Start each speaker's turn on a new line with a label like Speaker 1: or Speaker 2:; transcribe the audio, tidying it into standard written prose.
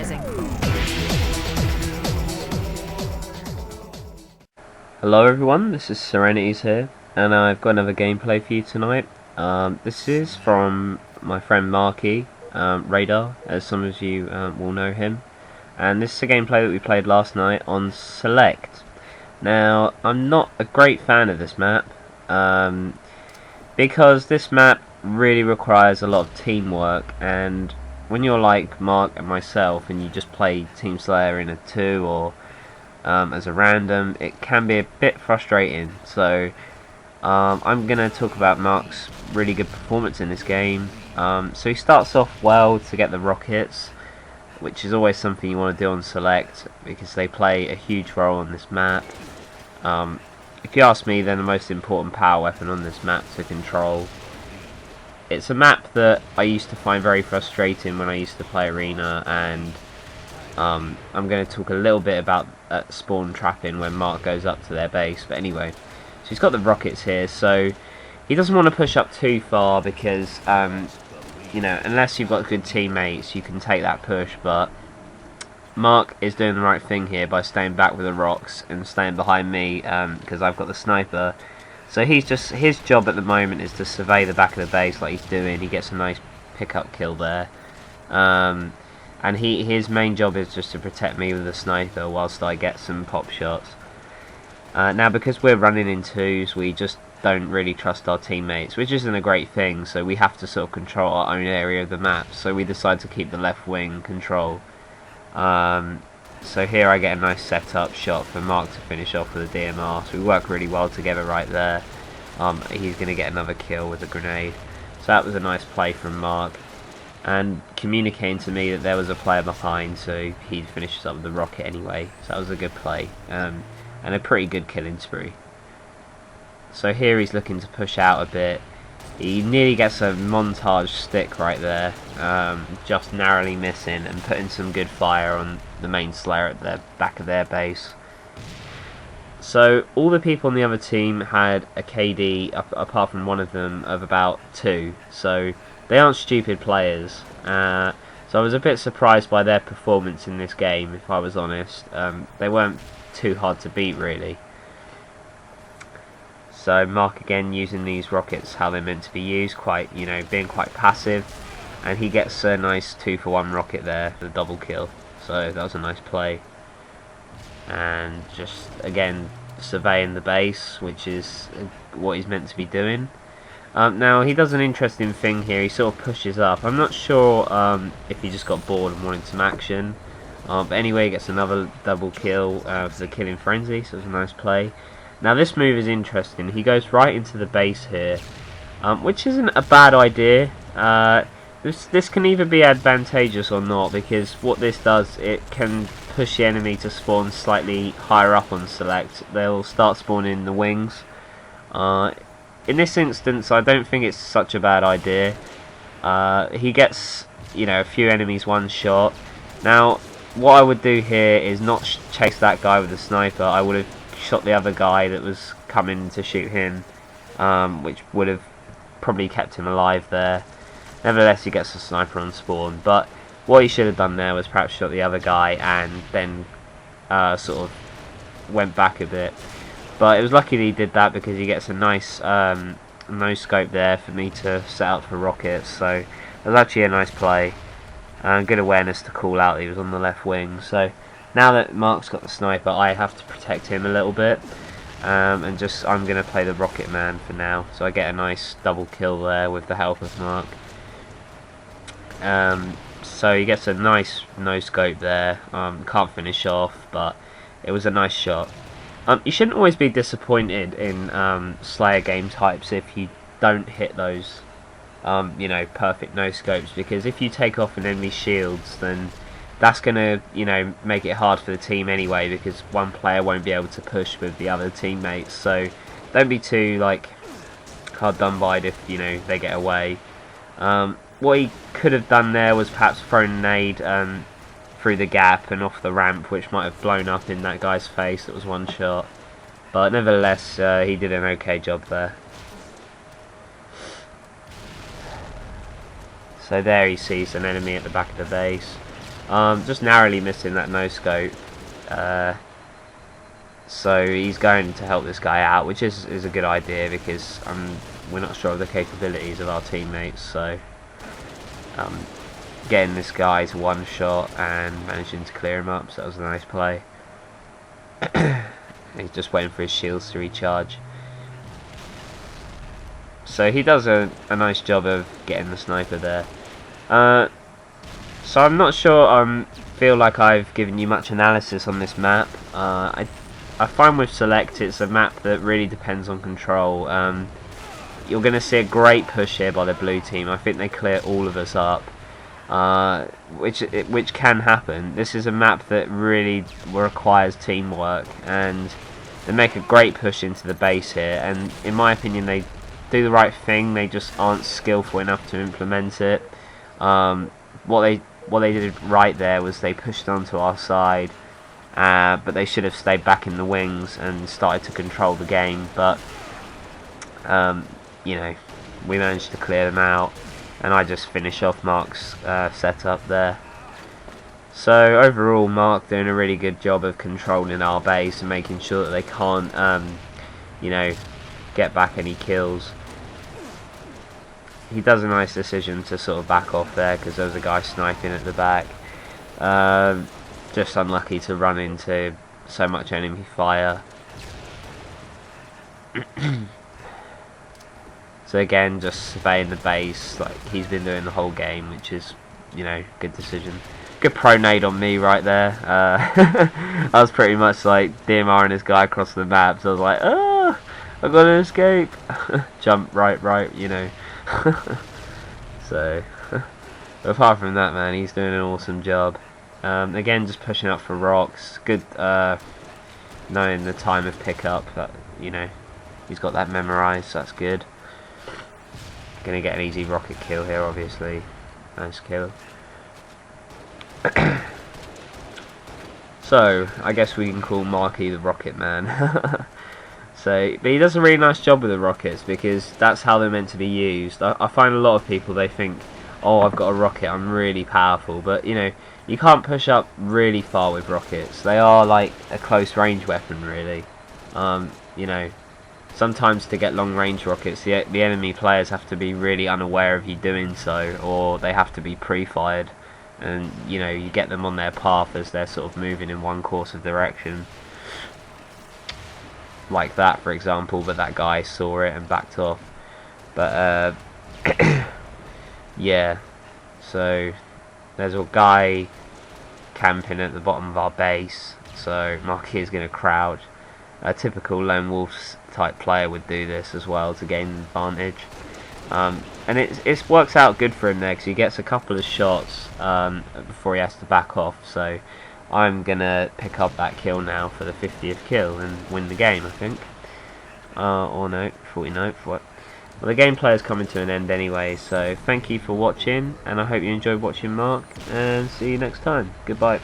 Speaker 1: SeReNiiTYzZ.
Speaker 2: Hello everyone, this is SeReNiiTYzZ here, and I've got another gameplay for you tonight. This is from my friend Marky, RaidaRR, as some of you will know him. And this is a gameplay that we played last night on Select. Now, I'm not a great fan of this map, because this map really requires a lot of teamwork, and when you're like Mark and myself and you just play Team Slayer in a 2 or as a random, it can be a bit frustrating. So I'm going to talk about Mark's really good performance in this game. So he starts off well to get the rockets, which is always something you want to do on Select because they play a huge role on this map. If you ask me, they're the most important power weapon on this map to control. It's a map that I used to find very frustrating when I used to play Arena, and I'm going to talk a little bit about spawn trapping when Mark goes up to their base. But anyway, so he's got the rockets here, so he doesn't want to push up too far because you know, unless you've got good teammates, you can take that push. But Mark is doing the right thing here by staying back with the rocks and staying behind me because I've got the sniper. So his job at the moment is to survey the back of the base like he's doing. He gets a nice pickup kill there. And his main job is just to protect me with the sniper whilst I get some pop shots. Now, because we're running in 2s, we just don't really trust our teammates, which isn't a great thing, so we have to sort of control our own area of the map. So we decide to keep the left wing control. So here I get a nice setup shot for Mark to finish off with a DMR. So we work really well together right there. He's going to get another kill with a grenade. So that was a nice play from Mark, and communicating to me that there was a player behind, so he finishes up with the rocket anyway. So that was a good play, and a pretty good killing spree. So here he's looking to push out a bit. He nearly gets a montage stick right there, just narrowly missing and putting some good fire on the main Slayer at the back of their base. So all the people on the other team had a KD, apart from one of them, of about 2. So they aren't stupid players. So I was a bit surprised by their performance in this game, if I was honest. They weren't too hard to beat, really. So Mark again using these rockets how they're meant to be used, being quite passive, and he gets a nice 2-for-1 rocket there, the double kill. So that was a nice play, and just again surveying the base, which is what he's meant to be doing. Now he does an interesting thing here. He sort of pushes up. I'm not sure if he just got bored and wanted some action, but anyway, he gets another double kill for the killing frenzy. So it's a nice play. Now this move is interesting. He goes right into the base here, which isn't a bad idea. This can either be advantageous or not, because what this does, it can push the enemy to spawn slightly higher up on Select. They'll start spawning the wings. In this instance, I don't think it's such a bad idea. He gets, a few enemies one shot. Now, what I would do here is not chase that guy with the sniper. I would have shot the other guy that was coming to shoot him, which would have probably kept him alive there. Nevertheless, he gets a sniper on spawn, but what he should have done there was perhaps shot the other guy and then sort of went back a bit. But it was lucky that he did that, because he gets a nice no scope there for me to set up for rockets. So it was actually a nice play, and good awareness to call out that he was on the left wing. So now that Mark's got the sniper, I have to protect him a little bit, and I'm going to play the rocket man for now. So I get a nice double kill there with the help of Mark. So he gets a nice no scope there. Can't finish off, but it was a nice shot. You shouldn't always be disappointed in Slayer game types if you don't hit those perfect no scopes, because if you take off an enemy's shields, then that's gonna make it hard for the team anyway, because one player won't be able to push with the other teammates. So don't be too hard done by if they get away. What he could have done there was perhaps thrown a nade through the gap and off the ramp, which might have blown up in that guy's face. It was one shot, but nevertheless he did an okay job there. So there he sees an enemy at the back of the base. Just narrowly missing that no scope. So he's going to help this guy out, which is a good idea, because we're not sure of the capabilities of our teammates. So getting this guy to one shot and managing to clear him up, so that was a nice play. He's just waiting for his shields to recharge. So he does a nice job of getting the sniper there. So I'm not sure, feel like I've given you much analysis on this map. I find with Select it's a map that really depends on control. You're going to see a great push here by the blue team. I think they clear all of us up, which can happen. This is a map that really requires teamwork, and they make a great push into the base here, and in my opinion they do the right thing. They just aren't skillful enough to implement it. What they did right there was they pushed onto our side, but they should have stayed back in the wings and started to control the game. But you know, we managed to clear them out, and I just finish off Mark's setup there. So overall, Mark doing a really good job of controlling our base and making sure that they can't, you know, get back any kills. He does a nice decision to sort of back off there, because there was a guy sniping at the back. Just unlucky to run into so much enemy fire. So again, just surveying the base like he's been doing the whole game, which is, you know, good decision. Good pronade on me right there. I was pretty much like DMR and this guy across the map, so I was like, oh, I've got to escape. Jump right, you know. So, apart from that, man, he's doing an awesome job. Again, just pushing up for rocks. Good knowing the time of pickup. That, you know, he's got that memorized, so that's good. Gonna get an easy rocket kill here, obviously. Nice kill. So, I guess we can call Marky the Rocket Man. So, but he does a really nice job with the rockets, because that's how they're meant to be used. I find a lot of people, they think, oh, I've got a rocket, I'm really powerful. But, you know, you can't push up really far with rockets. They are like a close range weapon, really. You know, sometimes to get long range rockets, the enemy players have to be really unaware of you doing so, or they have to be pre-fired. And, you know, you get them on their path as they're sort of moving in one course of direction. Like that, for example, but that guy saw it and backed off. But, yeah. So, there's a guy camping at the bottom of our base. So, Marky is going to crouch. A typical lone wolf type player would do this as well to gain an advantage. And it works out good for him there, because he gets a couple of shots before he has to back off. So I'm gonna pick up that kill now for the 50th kill and win the game, I think. Or no, 49th. What? Well, the gameplay is coming to an end anyway. So thank you for watching, and I hope you enjoyed watching Mark. And see you next time. Goodbye.